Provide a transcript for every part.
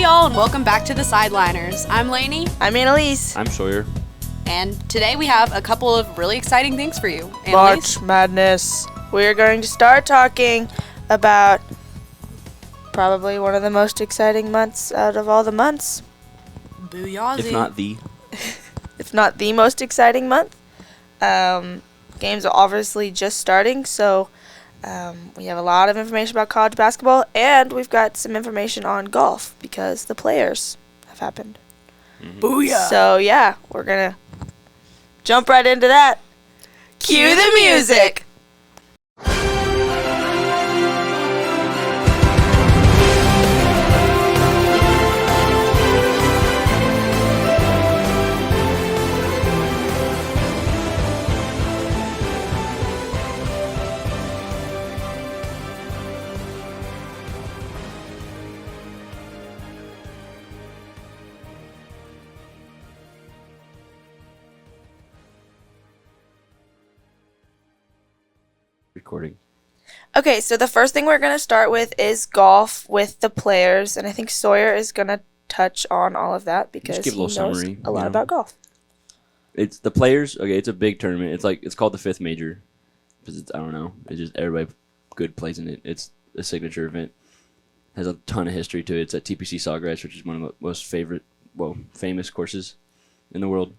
Hey y'all, and welcome back to the Sideliners. I'm Lainey. I'm Annalise. I'm Sawyer. And today we have a couple of really exciting things for you. Annalise? March Madness. We're going to start talking about probably one of the most exciting months out of all the months. Booyah. If not the most exciting month. Games are obviously just starting, so we have a lot of information about college basketball, and we've got some information on golf because the players have happened. Mm-hmm. Booyah. So yeah, we're gonna jump right into that. Cue the music. Recording. Okay, so the first thing we're going to start with is golf with the players, and I think Sawyer is going to touch on all of that because give a he little knows summary, a lot you know. about golf. It's the players. Okay, it's a big tournament. It's called the fifth major because I don't know. It's just everybody good plays in it. It's a signature event. Has a ton of history to it. It's at TPC Sawgrass, which is one of the most famous courses in the world.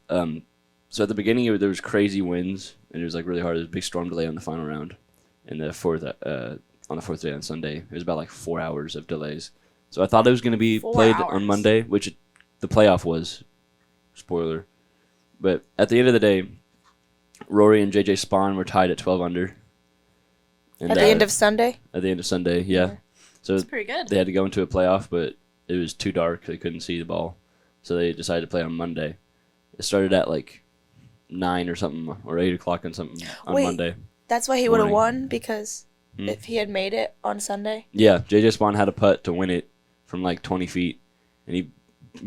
So at the beginning, there was crazy winds, and it was like really hard. There was a big storm delay on the final round, and on the fourth day on Sunday, it was about like 4 hours of delays. So I thought it was going to be 4 played hours. on Monday, which the playoff was. Spoiler. But at the end of the day, Rory and JJ Spawn were tied at 12 under. And At the end of Sunday? At the end of Sunday, yeah. So That's pretty good. they had to go into a playoff, but it was too dark. They couldn't see the ball. So they decided to play on Monday. It started at like 9 or something, or 8 o'clock on Wait. Monday. That's why he would have Morning. won, because if he had made it on Sunday. Yeah, JJ Spawn had a putt to win it from like 20 feet, and he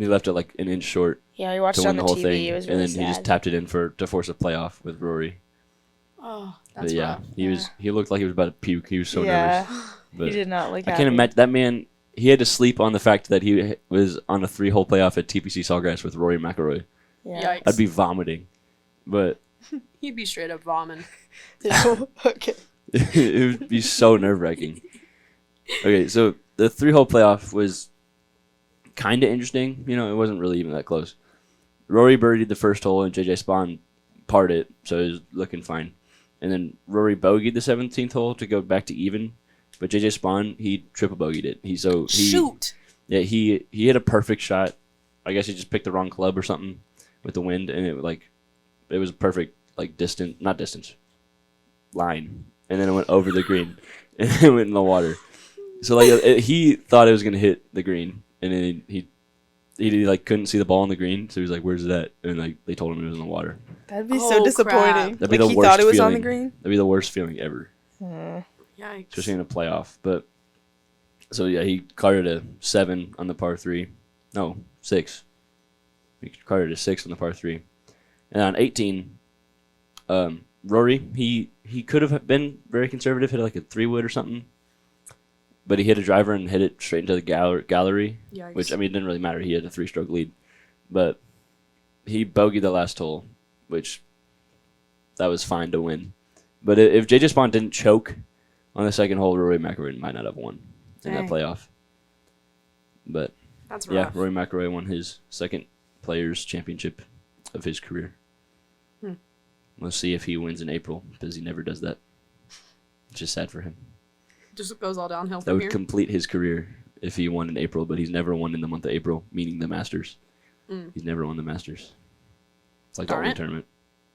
left it like an inch short Yeah, we watched to it on win the the whole TV. thing, It was and really then he just sad. tapped it in to force a playoff with Rory. Oh, But that's yeah, rough. he looked like he was about to puke. He was so Yeah. nervous. He But did not look I happy. can't imagine that man. He had to sleep on the fact that he was on a 3-hole playoff at TPC Sawgrass with Rory McIlroy. Yeah. Yikes. I'd be vomiting, but He'd be straight up vomiting. Okay. it would be so nerve-wracking. Okay, so the 3-hole playoff was kind of interesting. You know, it wasn't really even that close. Rory birdied the first hole, and JJ Spawn parred it, so it was looking fine. And then Rory bogeyed the 17th hole to go back to even, but JJ Spawn, he triple bogeyed it. Shoot. Yeah, he hit a perfect shot. I guess he just picked the wrong club or something with the wind, and it was a perfect not distance line, and then it went over the green and it went in the water. So he thought it was gonna hit the green, and then he couldn't see the ball on the green, so he was like, "Where's it at?" And they told him it was in the water. That'd be Oh, so disappointing. crap. That'd be Like, the he worst thought it was feeling. on the green? That'd be the worst feeling ever, Yikes. especially in a playoff. But so yeah, he carded a 7 on the par 3. No, 6. He carded a 6 on the par 3, and on 18. Rory, he could have been very conservative, hit like a 3-wood or something, but he hit a driver and hit it straight into the gallery, Yikes. which, I mean, it didn't really matter. He had a 3-stroke lead, but he bogeyed the last hole, which that was fine to win. But if JJ Spawn didn't choke on the second hole, Rory McIlroy might not have won in that Dang. playoff. But That's yeah, rough. Rory McIlroy won his second Players' Championship of his career. We'll see if he wins in April, because he never does that. It's just sad for him. Just goes all downhill That from would here. complete his career if he won in April, but he's never won in the month of April, meaning the Masters. He's never won the Masters. It's like the Darn only it. tournament.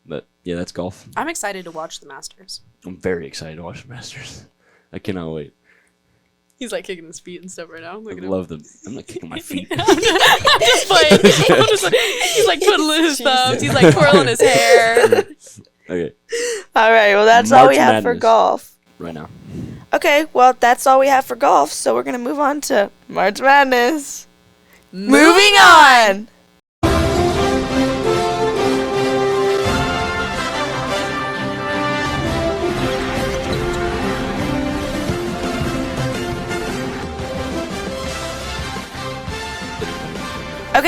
But yeah, that's golf. I'm excited to watch the Masters. I'm very excited to watch the Masters. I cannot wait. He's like kicking his feet and stuff right now. I Look at him. love them. I'm not kicking my feet. I'm just playing. He's like twiddling his thumbs. He's like twirling his hair. Okay, All right, well, that's all March we have for Madness. golf. right now. Okay, well, that's all we have for golf, so we're going to move on to March Madness. Moving on!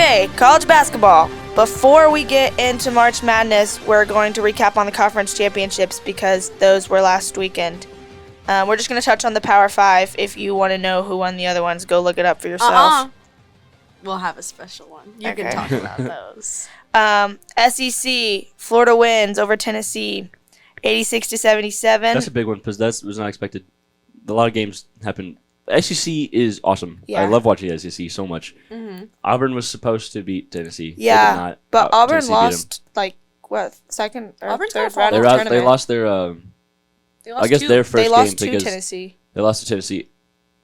Okay, college basketball. Before we get into March Madness, we're going to recap on the conference championships because those were last weekend. We're just going to touch on the Power 5. If you want to know who won the other ones, go look it up for yourself. We'll have a special one. You Okay. can talk about those. SEC, Florida wins over Tennessee, 86-77. That's a big one because that was not expected. A lot of games happen. SEC is awesome. Yeah. I love watching SEC so much. Mm-hmm. Auburn was supposed to beat Tennessee. They Yeah, did not. but Auburn Tennessee beat 'em. lost, second or Auburn's third gonna fall round They, of the they tournament. lost their. They lost I guess two. their first They lost game to because Tennessee. they lost to Tennessee.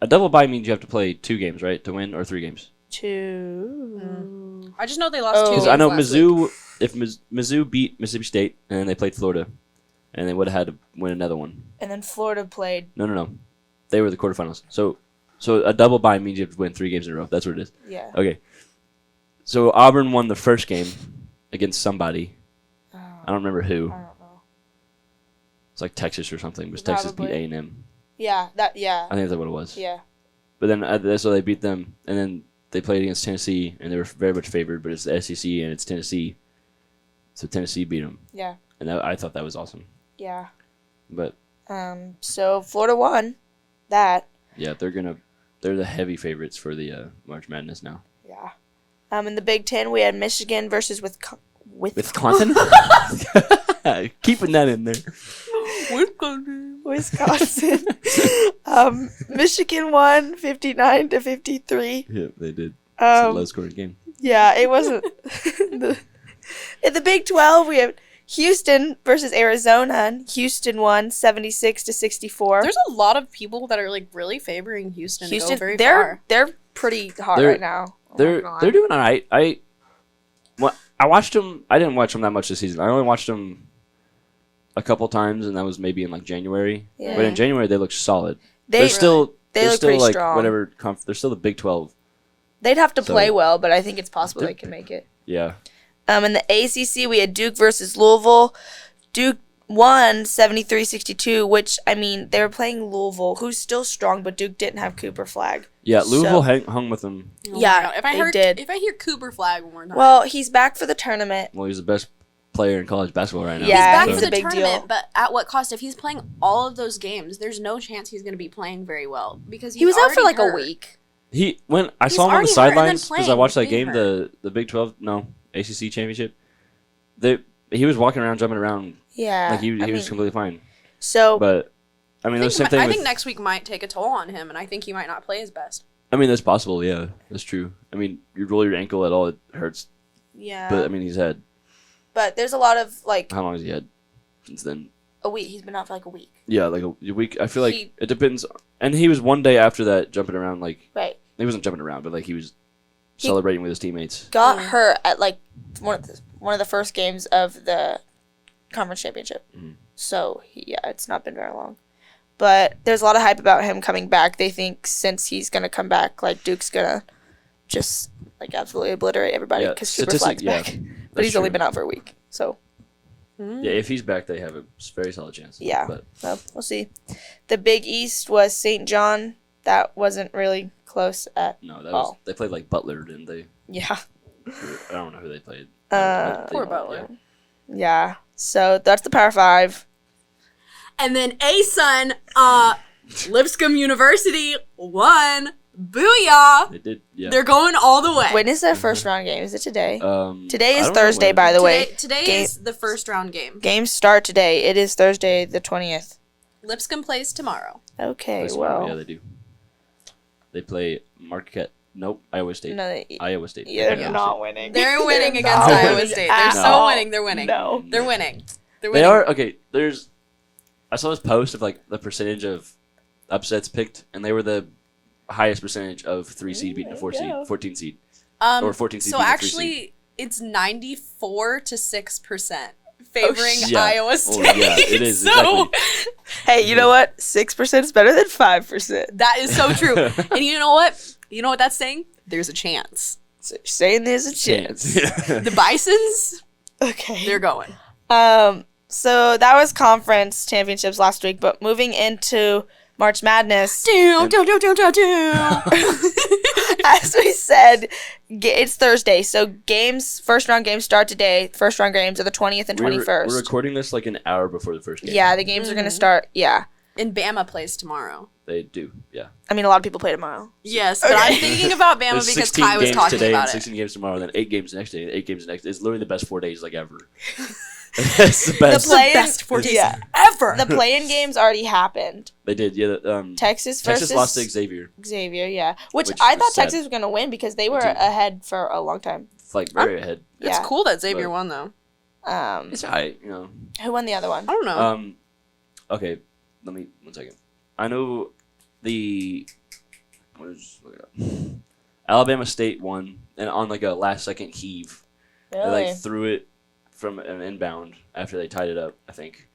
A double bye means you have to play 2 games, right, to win, or 3 games. 2. I just know they lost Oh. two. Because games I know last Mizzou. week. If Mizzou beat Mississippi State and then they played Florida, and they would have had to win another one. And then Florida played. No. They were the quarterfinals. So a double bye means you have to win 3 games in a row. That's what it is. Yeah. Okay. So Auburn won the first game against somebody. Oh, I don't remember who. I don't know. It's like Texas or something. Because Texas beat Probably. A&M. Yeah. I think that's what it was. Yeah. But then so they beat them, and then they played against Tennessee, and they were very much favored. But it's the SEC and it's Tennessee, so Tennessee beat them. Yeah. And I thought that was awesome. Yeah. But So Florida won that. yeah, they're the heavy favorites for the March Madness now. Yeah. In the Big Ten, we had Michigan versus Wisconsin. Keeping that in there. Wisconsin. Michigan won 59-53. Yeah, they did. It's a low-scoring game. Yeah, it wasn't. In the Big 12, we have Houston versus Arizona. And Houston won 76-64. There's a lot of people that are like really favoring Houston. To go very they're far. they're pretty hot They're- right now. They're doing all right. I watched them. I didn't watch them that much this season. I only watched them a couple times, and that was maybe in like January. Yeah. But in January, they look solid. They They're still look still pretty like strong. whatever. They're still the Big 12. They'd have to So- play well, but I think it's possible They're- they can make it. Yeah. In the ACC, we had Duke versus Louisville. Duke won 73-62, which, I mean, they were playing Louisville, who's still strong, but Duke didn't have Cooper Flag. Yeah, Louisville So- hung with them. Oh my Yeah, God. they If I hear Cooper Flag one more time. Well, he's back for the tournament. Well, he's the best player in college basketball right now. Yeah, he's back he's for a the big tournament, deal. but at what cost? If he's playing all of those games, there's no chance he's going to be playing very well because He was out for already like hurt. a week. When I He's saw him on the already hurt and then sidelines because I playing, watched that being game, hurt. the Big 12, ACC championship. He was walking around, jumping around Yeah. like he I was mean, completely fine. so, But I mean, the same thing. I with, think next week might take a toll on him, and I think he might not play his best. I mean, that's possible. Yeah, that's true. I mean, you roll your ankle at all, it hurts. yeah. But I mean, he's had But there's a lot of, like, how long has he had since then? a week. He's been out for like a week. Yeah, like a week. I feel like He- it depends. And he was one day after that jumping around. Like Right. he wasn't jumping around, but like he was He- celebrating with his teammates. Got hurt at, like, one of the first games of the conference championship. Mhm. So, it's not been very long. But there's a lot of hype about him coming back. They think since he's going to come back, like, Duke's going to just, like, absolutely obliterate everybody Yeah, because Super Flag's yeah, back. But that's he's only true. been out for a week. So, Yeah, if he's back, they have a very solid chance. Yeah. But well, we'll see. The Big East was St. John. That wasn't really close at no, that all. was they played like Butler, didn't they? Yeah. I don't know who they played. Poor Butler. Yeah. So that's the Power 5. And then A-Sun, Lipscomb University won. Booyah! They did. Yeah. They're going all the way. When is their first round game? Is it today? Today I is don't know Thursday, when- by the way. Today Game- is the first round game. Games start today. It is Thursday the 20th. Lipscomb plays tomorrow. Okay, Play tomorrow. well. Yeah, they do. They play Marquette. Nope, Iowa State. No, Iowa State. yeah, they're Iowa not State. winning. They're winning They're against not Iowa winning State. at They're so all. winning. They're winning. No. They're winning. They're They winning. are okay. I saw this post of like the percentage of upsets picked, and they were the highest percentage of 3 seed beating a 4 seed, 14 seed. Or 14 seed So beating a 3 actually, it's 94 to 6% favoring Yeah. Iowa Oh, State. yeah, it is, So exactly. Hey, you know what? 6% is better than 5%. that is so true. And you know what? You know what that's saying? There's a chance. So you're saying there's a chance. The Bisons, Okay. they're going. So that was conference championships last week, but moving into March Madness. Down. As we said, it's Thursday, so first round games start today. First round games are the 20th and 21st. We're recording this like an hour before the first game. Yeah, the games are going to start. Yeah. And Bama plays tomorrow. They do, yeah. I mean, a lot of people play tomorh. Yes, but I'm thinking about Bama There's because 16 Kai was games talking today about and it. 16 games tomorrow, then 8 games the next day, 8 games the next day. It's literally the best 4 days like ever. It's the best. The play-in, best 4 days ever. The play-in games already happened. They did, yeah. Texas versus lost to Xavier. Xavier, yeah. Which Which I was thought sad. Texas was going to win because they were too. ahead for a long time. Like very ahead. It's Yeah. cool that Xavier But- won, though. It's alright, you know. Who won the other one? I don't know. Okay, let me 1 second. I know look it up. Alabama State won, and on like a last second heave, they like threw it from an inbound after they tied it up, I think.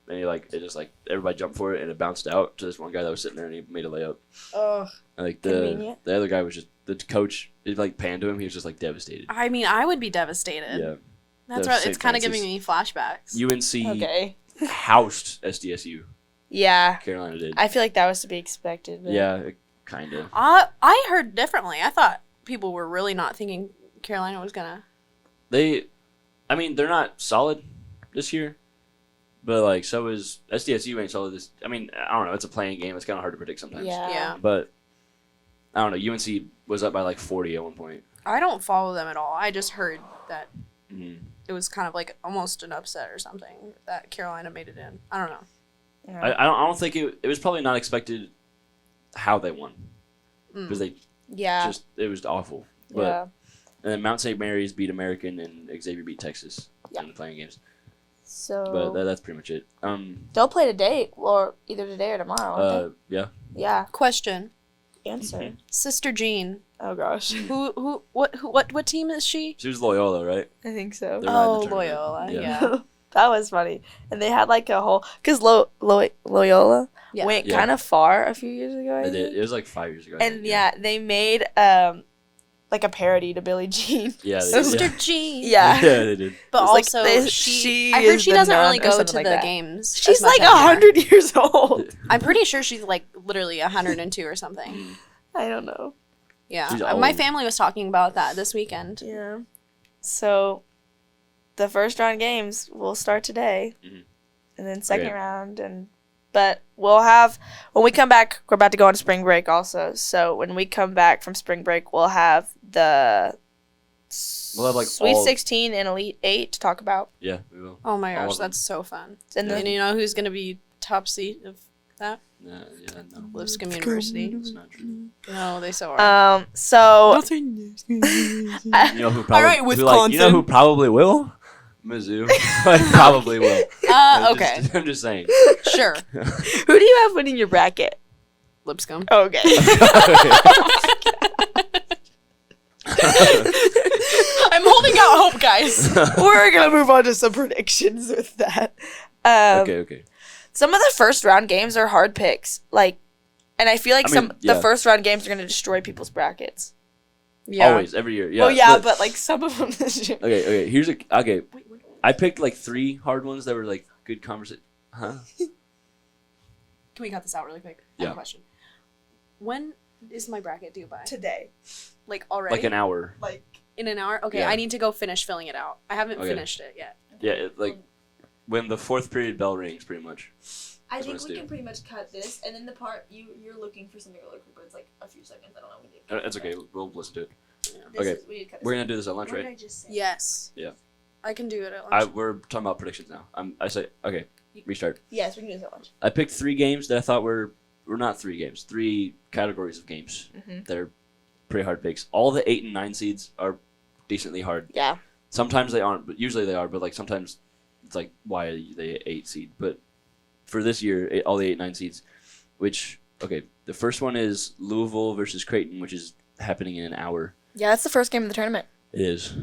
And everybody jumped for it, and it bounced out to this one guy that was sitting there, and he made a layup. Ugh. And, like Convenient. the other guy was just the coach. It like panned to him. He was just like devastated. I mean, I would be devastated. Yeah. That's The right. St. It's kind of Francis. giving me flashbacks. UNC Okay. housed SDSU. Yeah. Carolina did. I feel like that was to be expected. But Yeah, kind of. I heard differently. I thought people were really not thinking Carolina was gonna. They're not solid this year, but like so is SDSU ain't solid this. I mean, I don't know. It's a playing game. It's kind of hard to predict sometimes. Yeah. Yeah. But I don't know. UNC was up by like 40 at one point. I don't follow them at all. I just heard that Mm-hmm. it was kind of like almost an upset or something that Carolina made it in. I don't know. I don't think it was probably not expected how they won because they Yeah. it was awful. But Yeah. and then Mount St. Mary's beat American and Xavier beat Texas Yeah. in the playing games. So But that's pretty much it. they'll play today, or either today or tomorrow. Won't Yeah. they? Yeah. Question: Answer. Mhm. Sister Jean, Oh gosh. what team is she? She was Loyola, right? I think so. They're not in Oh, the tournament. Loyola. Yeah. Yeah. That was funny, and they had like a whole because Loyola Yeah. went Yeah. kind of far a few years ago. I They did. think. It was like 5 years ago. I And think, yeah, they made like a parody to Billie Jean. Yeah. They Sister did. Jean. Yeah. Yeah, they did. But It's like also, they- she she I heard is she the doesn't nun really or go something to like the that. games. She's as much like anymore. 100 years old. I'm pretty sure she's like literally 102 or something. I don't know. Yeah. She's My old. family was talking about that this weekend. Yeah. So, the first round games will start today, Mhm. and then second Okay. round, but we'll have when we come back. We're about to go on spring break also. So when we come back from spring break, we'll have the We'll have, like, Sweet all- 16 and Elite 8 to talk about. Yeah, we will. Oh my All gosh, of them. that's so fun. And And then you know who's going to be top seed of that? Yeah, no. Lipscomb University. It's not true. No, they so are. so You know who probably? right, You know Wisconsin. who probably will? Mizzou. Like, probably will. Okay. I'm just saying. Sure. who do you have winning your bracket? Lipscomb. Okay. I'm holding out hope, guys. We're gonna move on to some predictions with that. Okay. Some of the first round games are hard picks, like, and I feel like I mean, the yeah. first round games are gonna destroy people's brackets. Yeah. Always, every year. Yeah. Well, yeah, but like some of them this year. Okay. Here's okay. I picked like 3 hard ones that were like good conversation. Huh? Can we cut this out really quick? I have Yeah. a question. When is my bracket due by? Today. Like already? Like an hour. Like, In an hour? Okay, Yeah. I need to go finish filling it out. I haven't Okay. finished it yet. Yeah, like when the 4th period bell rings, pretty much. I That's think what we it's can pretty much cut this, and then the part you're looking for something really quick, but it's like a few seconds. I don't know. We need to cut That's it. okay. We'll listen to it. This Okay. is- we need to cut this. We're gonna do this at lunch, What did right? I just say? Yes. Yeah. I can do it at lunch. We're talking about predictions now. I say okay. Restart. Yes, we can do this at lunch. I picked 3 games that I thought were not 3 games. 3 categories of games Mhm. that are pretty hard picks. All the 8 and 9 seeds are decently hard. Yeah. Sometimes they aren't, but usually they are. But like sometimes it's like why are they 8 seed? But for this year, all the 8, 9 seeds, which okay, the first one is Louisville versus Creighton, which is happening in an hour. Yeah, that's the first game of the tournament. It is.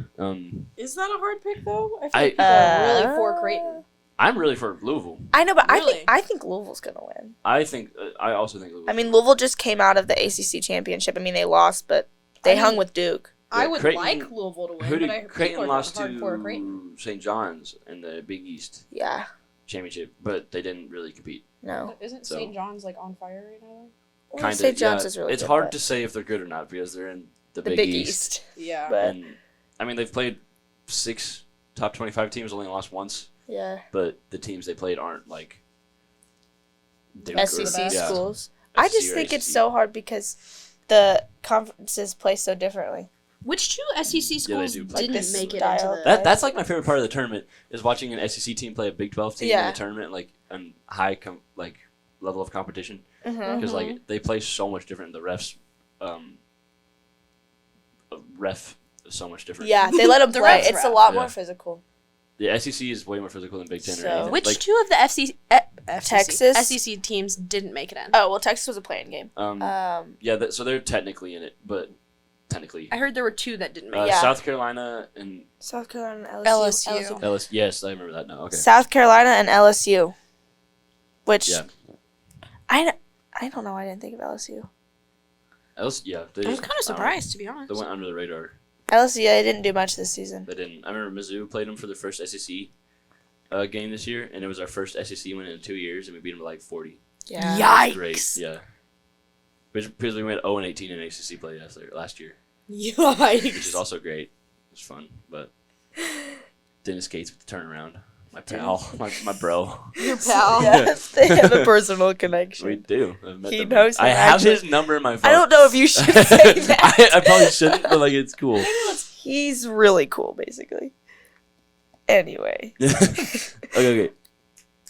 Is that a hard pick though? I feel I- like people are really for Creighton. I'm really for Louisville. I know, but Really? I think Louisville's gonna win. I also think Louisville. I mean, Louisville just came out of the ACC championship. I mean, they lost, but they I mean- hung with Duke. I Yeah, would Creighton- like Louisville to win, who but did I Creighton people are lost hardcore Creighton. to? St. John's in the Big East. Yeah. championship, but they didn't really compete. No. Isn't So- St. John's like on fire right now? Well, Kind of. St. John's is really It's good, hard but to say if they're good or not because they're in the the Big East. Yeah. But And I mean, they've played 6 top 25 teams, only lost once. yeah. But the teams they played aren't like SEC yeah, schools. I SEC just or think it's ACC. so hard because the conferences play so differently. Which two SEC schools do. didn't Like this make it style. into the? That's like my favorite part of the tournament is watching an SEC team play a Big 12 team in Yeah. the tournament, like a high like level of competition. Mm-hmm. Because like they play so much different. The refs, ref is so much different. Yeah, they let them The play. refs It's a ref. lot Yeah. more physical. The SEC is way more physical than Big Ten So- or anything. Which like, two of the Texas? SEC teams didn't make it in? Oh well, Texas was a playing game. yeah, so they're technically in it, but technically. I heard there were two that didn't make it. Yeah. South Carolina and South Carolina and LSU. LSU. Yes, I remember that now. Okay. South Carolina and LSU. Which Yeah. I don't know. I didn't think of LSU. LSU, yeah. They I was just- kind of surprised, to be honest. They went under the radar. LSU, they didn't do much this season. They didn't. I remember Mizzou played them for their first SEC game this year, and it was our first SEC win in 2 years, and we beat them by like 40. Yeah. Yikes. Great, yeah. Because we went 0-18 in ACC play last year, Yikes. which is also great. It was fun, but Dennis Gates with the turnaround. My pal, my bro. Your pal. Yes, they have a personal connection. We do. I've met He them. knows I him, have actually. his number in my phone. I don't know if you should say that. I probably shouldn't, but like it's cool. He's really cool, basically. Anyway, okay.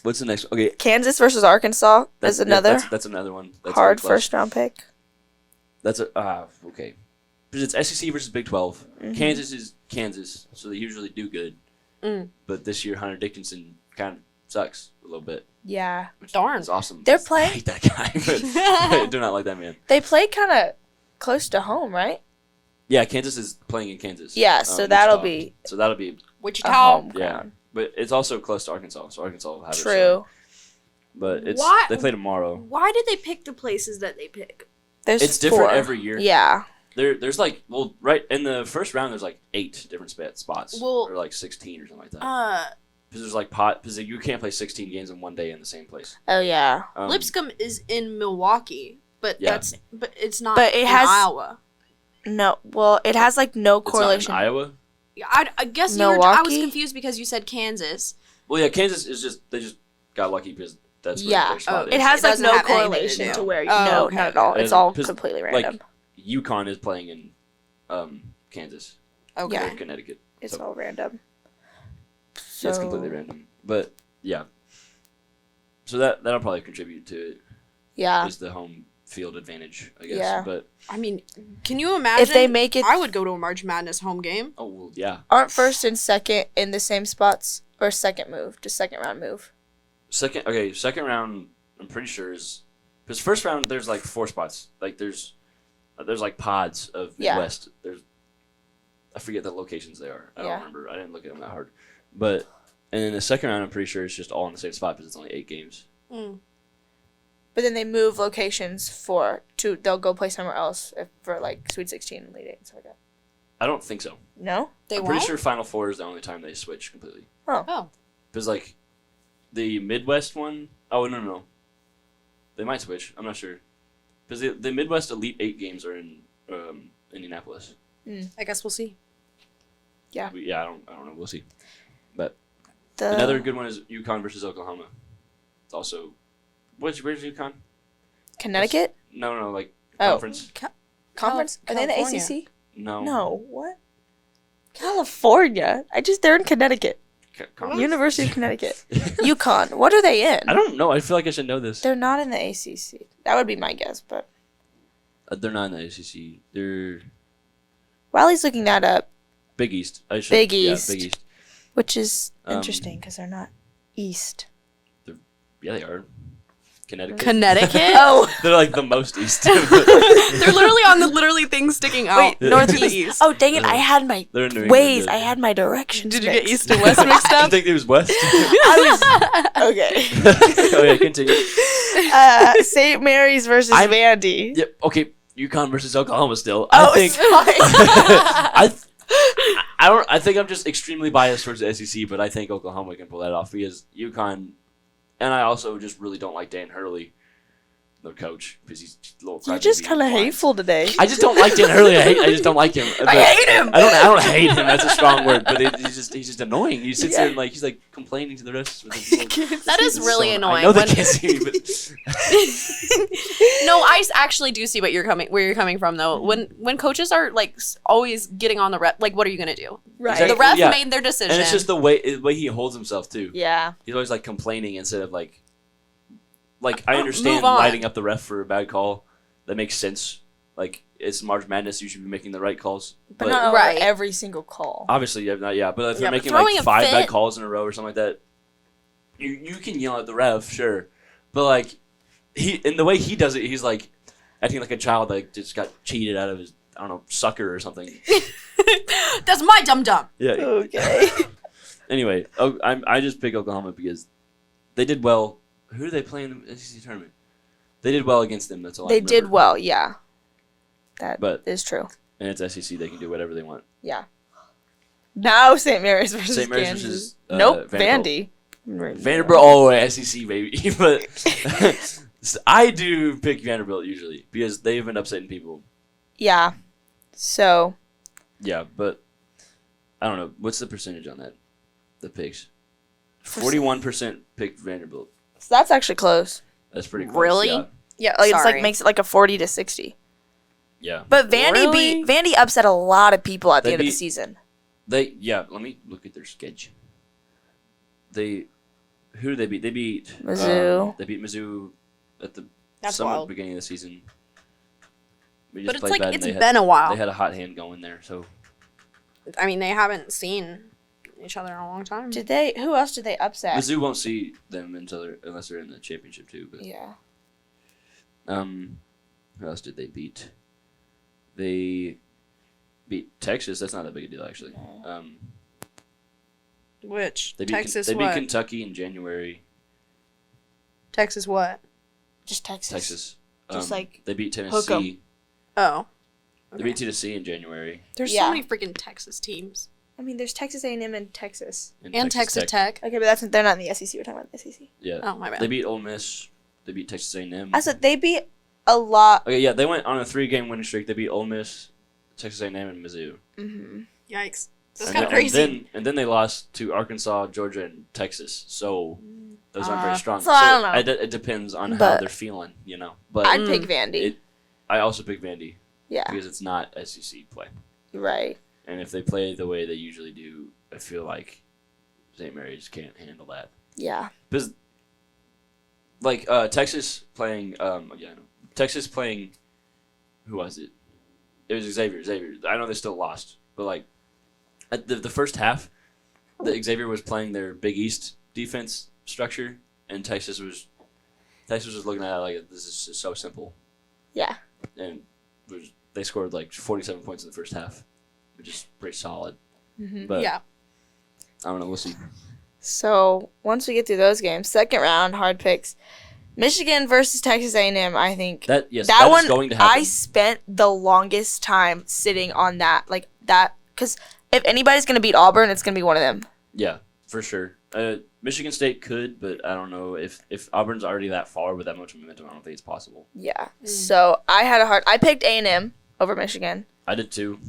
What's the next? Okay, Kansas versus Arkansas is another That's another one. That's hard very close. first round pick. That's okay. Because it's SEC versus Big 12. Mm-hmm. Kansas is Kansas, so they usually do good. Mm. But this year, Hunter Dickinson kind of sucks a little bit. Yeah, Which Darn. is awesome. They're I playing- hate that guy, but I do not like that man. they play kind of close to home, right? Yeah, Kansas is playing in Kansas. Yeah, so that'll Wichita. be So that'll be. Wichita. a home Yeah. ground. But it's also close to Arkansas, so Arkansas will have it. True. But it's Why- they play tomorrow. Why did they pick the places that they pick? There's It's different 4. every year. Yeah. There's like right in the first round there's like 8 different spots. Well- or like 16 or something like that. Because there's like because you can't play 16 games in one day in the same place. Oh yeah. Lipscomb is in Milwaukee, but Yeah. it's not. But it in has- Iowa. No. Well, it has like no It's not in correlation. Iowa. Yeah, I guess I was Milwaukee? confused because you said Kansas. Well, yeah, Kansas is they just got lucky because that's where Yeah. their spot It is. has It like doesn't no have anything to correlation do. to where you Oh, know, okay. not at all. And It's all 'cause, completely like, random. UConn is playing in Kansas. Okay. Yeah. Or Connecticut. It's so- all random. Yeah, it's completely random. But yeah. So that'll probably contribute to it. Yeah. Is the home field advantage, I guess. Yeah. But I mean, can you imagine If they make it, I would go to a March Madness home game. oh well, yeah. aren't first and second in the same spots or second move, just second round move. Second round I'm pretty sure is because first round there's like 4 spots. Like there's like pods of Yeah. Midwest. I forget the locations they are. I don't Yeah. remember. I didn't look at them that hard. But and in the second round I'm pretty sure it's just all in the same spot because it's only 8 games. But then they move locations they'll go play somewhere else for like Sweet 16 and Elite 8 and stuff like that. I don't think so. No? They I'm won't. pretty sure Final Four is the only time they switch completely. Oh, Because like the Midwest one, no. They might switch. I'm not sure. Because the Midwest Elite 8 games are in Indianapolis. I guess we'll see. I don't know. We'll see. But The another good one is UConn versus Oklahoma. It's also where's UConn? Connecticut No, like Oh. conference. conference. Are they in the California. ACC? No. No. What? California. They're in Connecticut. Conference. University of Connecticut. UConn. What are they in? I don't know. I feel like I should know this. They're not in the ACC. That would be my guess, but They're not in the ACC. They're while he's looking that up, Big East. Big East. Yeah, Big East. which is Um, interesting because they're not East. Yeah, they are. Connecticut. Connecticut? Oh, They're like the most East. They're literally on the things sticking out. wait, Yeah. northeast. Oh, dang it! I had my They're in New ways. England. I had my directions. Did you get mixed. east and west mixed I up? think it was West. I was okay. Oh yeah, continue. St. Mary's versus Vandy. Yep. Okay. UConn versus Oklahoma. Still, Oh, I think. it's fine. I think I'm just extremely biased towards the SEC, but I think Oklahoma can pull that off because UConn And I also just really don't like Dan Hurley, the coach, because he's a little. You're just kind of blind. hateful today. I just don't like Dan Hurley. I just don't like him. I hate him. I don't hate him. That's a strong word, but he's just annoying. He sits there and he's like complaining to the rest of his That is really annoying. I know they can't see me, but No, I actually do see where you're coming from though. When coaches are like always getting on the ref, like what are you gonna do? Right. Exactly. The ref Yeah. made their decision. and it's just the way he holds himself too. Yeah. He's always like complaining instead of like I understand Move on. lighting up the ref for a bad call. That makes sense. Like it's March Madness, you should be making the right calls. But not Right. over every single call. Obviously, but if Yeah, they're but making throwing like a 5 bad fit- calls in a row or something like that, you can yell at the ref, sure, but like and the way he does it, he's like acting like a child that just got cheated out of his sucker or something. That's my dum dum. Yeah. Okay. Anyway, I just pick Oklahoma because they did well. Who do they play in the SEC tournament? They did well against them. That's all. They I did remember. well, yeah. That But- is true. And it's SEC. They can do whatever they want. Yeah. Now St. Mary's versus St. Mary's Kansas. versus, nope, Vanderbilt. Vandy. Vanderbilt, oh, SEC baby. But I do pick Vanderbilt usually because they've been upsetting people. Yeah. So, Yeah, but I don't know. What's the percentage on that? The picks. 41% picked Vanderbilt. so that's actually close. That's pretty close. Really? Yeah. Yeah, like it's Sorry. like makes it like a 40 to 60. Yeah. But Vandy Vandy upset a lot of people at the They end of the beat- season. Let me look at their schedule. Who did they beat? They beat Mizzou. They beat Mizzou at the That's somewhat wild. beginning of the season. We But it's played like bad and it's they been a while. They had a hot hand going there, so I mean, they haven't seen each other in a long time. Who else did they upset? Mizzou won't see them unless they're in the championship too. But Yeah. who else did they beat? They beat Texas. That's not that big a deal actually. Which They beat Texas they beat what? Kentucky in January. Texas what? Just Texas. Texas. Just like they beat hook 'em. Tennessee. Oh, They beat Tennessee in January. there's Yeah. so many freaking Texas teams I mean, there's Texas A&M and Texas. and Texas Tech. Okay, but they're not in the SEC. We're talking about the SEC. Yeah. Oh my bad. They beat Ole Miss. They beat Texas A&M. I said they beat a lot. Okay, yeah, they went on a 3-game winning streak. They beat Ole Miss, Texas A&M, and Mizzou. Mm-hmm. Yikes, that's And kind of then- crazy. And then they lost to Arkansas, Georgia, and Texas. So those aren't very strong. So I don't know. It depends on how But- they're feeling, you know. But I'd pick Vandy. I also pick Vandy Yeah, because it's not SEC play. right. And if they play the way they usually do, I feel like St. Mary's can't handle that. Yeah. Because, like, Texas playing, Texas playing, who was it? It was Xavier. I know they still lost, but, like, at the first half, Xavier was playing their Big East defense structure, and Texas was looking at it like, this is just so simple. Yeah. And they scored, like, 47 points in the first half, which is pretty solid. Mm-hmm. But, Yeah. I don't know, we'll see. So once we get through those games, second round, hard picks. Michigan versus Texas A&M. I think That that is one going to happen. I spent the longest time sitting on that, because if anybody's gonna beat Auburn, it's gonna be one of them. Yeah, for sure. Michigan State could, but I don't know if Auburn's already that far with that much momentum. I don't think it's possible. Yeah. So I picked A&M over Michigan. I did too.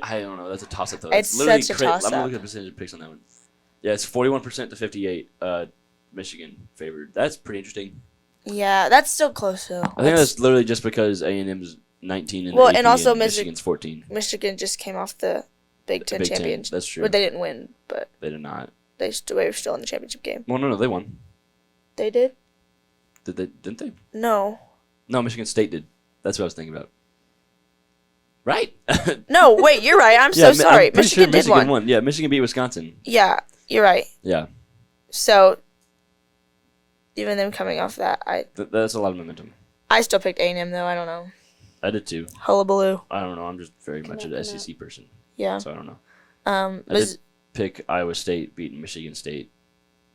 I don't know. That's a toss up though. It's literally such a I'm toss-up. gonna look at the percentage of picks on that one. Yeah, it's 41% to 58. Michigan favored. That's pretty interesting. Yeah, that's still close though. I think that's literally just because A&M's 19 and Well, AP and also Michigan's 14. Michigan just came off the Big Ten Big Ten, championship. that's true. But they didn't win, but They did not. they were still in the championship game. Well, no, they won. They did? Didn't they? No. No, Michigan State did. That's what I was thinking about. Right. No, wait, you're right. I'm so I'm sorry. pretty sure Michigan did Michigan won. won. Yeah, Michigan beat Wisconsin. Yeah, you're right. Yeah, So even them coming off that, that's a lot of momentum. I still picked A&M though. I don't know. I did too. Hullabaloo. I don't know. I'm just very much an Connecting SEC person, Yeah. so I don't know. I did pick Iowa State beating Michigan State.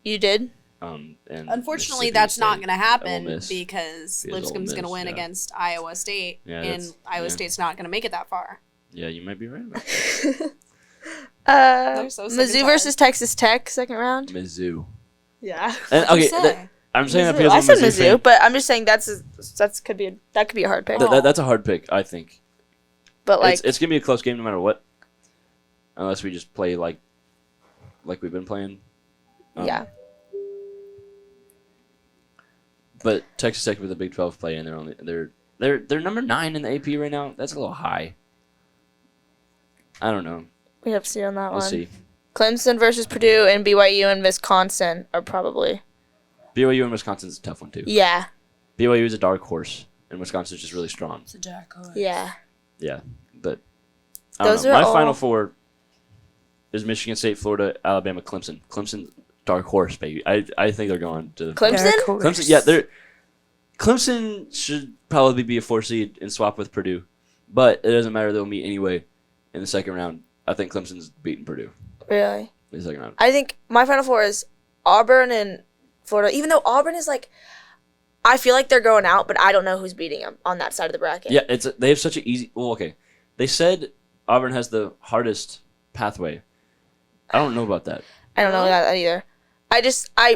You did? And Unfortunately, Mississippi that's not State, going to happen Ole Miss. because Because Ole Lipscomb's going to Miss, win yeah. against Iowa State, Yeah, and that's- Iowa yeah. State's not going to make it that far. Yeah, you might be right about They're so sick and Mizzou Mizzou versus Texas Tech, second round. Mizzou. Yeah. And What'd you okay, say? I'm saying that Mizzou. because I I'm said a Mizzou Mizzou, fan. but I'm just saying that could be a hard pick. That's a hard pick, I think. But like, It's gonna be a close game no matter what, unless we just play like we've been playing. yeah. But Texas Tech with the Big 12 play, and they're number 9 in the AP right now. That's a little high. I don't know. We have to see on that We'll one. see. Clemson versus Purdue and BYU and Wisconsin are probably. BYU and Wisconsin's a tough one too. Yeah. BYU is a dark horse, and Wisconsin's just really strong. It's a dark horse. Yeah. Yeah, but I don't Those know. are My all- Final Four is Michigan State, Florida, Alabama, Clemson. Clemson, dark horse, baby. I think they're going to Clemson? Clemson. Yeah, Clemson should probably be a 4 seed and swap with Purdue, but it doesn't matter. They'll meet anyway in the second round. I think Clemson's beating Purdue Really? in the second round. I think my Final Four is Auburn and Florida. Even though Auburn is like, I feel like they're going out, but I don't know who's beating them on that side of the bracket. Yeah, they have such an easy. Well, okay, they said Auburn has the hardest pathway. I don't know about that. I don't know that either.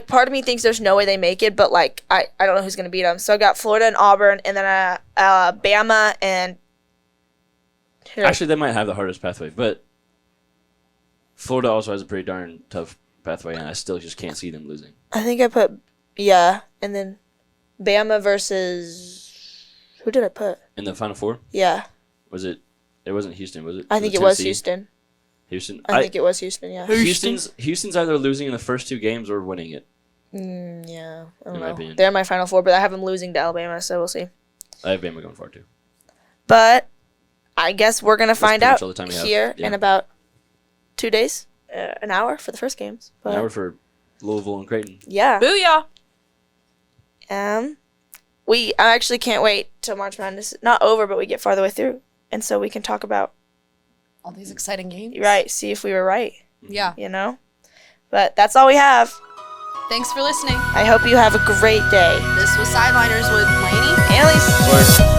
Part of me thinks there's no way they make it, but like, I don't know who's going to beat them. So I got Florida and Auburn, and then Bama and. Actually, they might have the hardest pathway, but Florida also has a pretty darn tough pathway, and I still just can't see them losing. I think I put, yeah, and then Bama versus. Who did I put? In the Final Four, Yeah. was it? It wasn't Houston, was it? I think it was Tennessee? Houston. Houston. I think it was Houston, yeah. Houston's either losing in the first 2 games or winning it. Yeah, I don't In my know. opinion. They're my Final Four, but I have them losing to Alabama, so we'll see. I have Bama going far too. But I guess we're going to find pretty out much all the time we have. here Yeah. in about 2 days. An hour for the first games. But, An hour for Louisville and Creighton. yeah. Booyah! I actually can't wait till March Madness is not over, but we get farther way through. And so we can talk about, All these exciting games. right, see if we were right, Yeah. you know? But that's all we have. Thanks for listening. I hope you have a great day. This was Sideliners with Lainey. Annalise. Or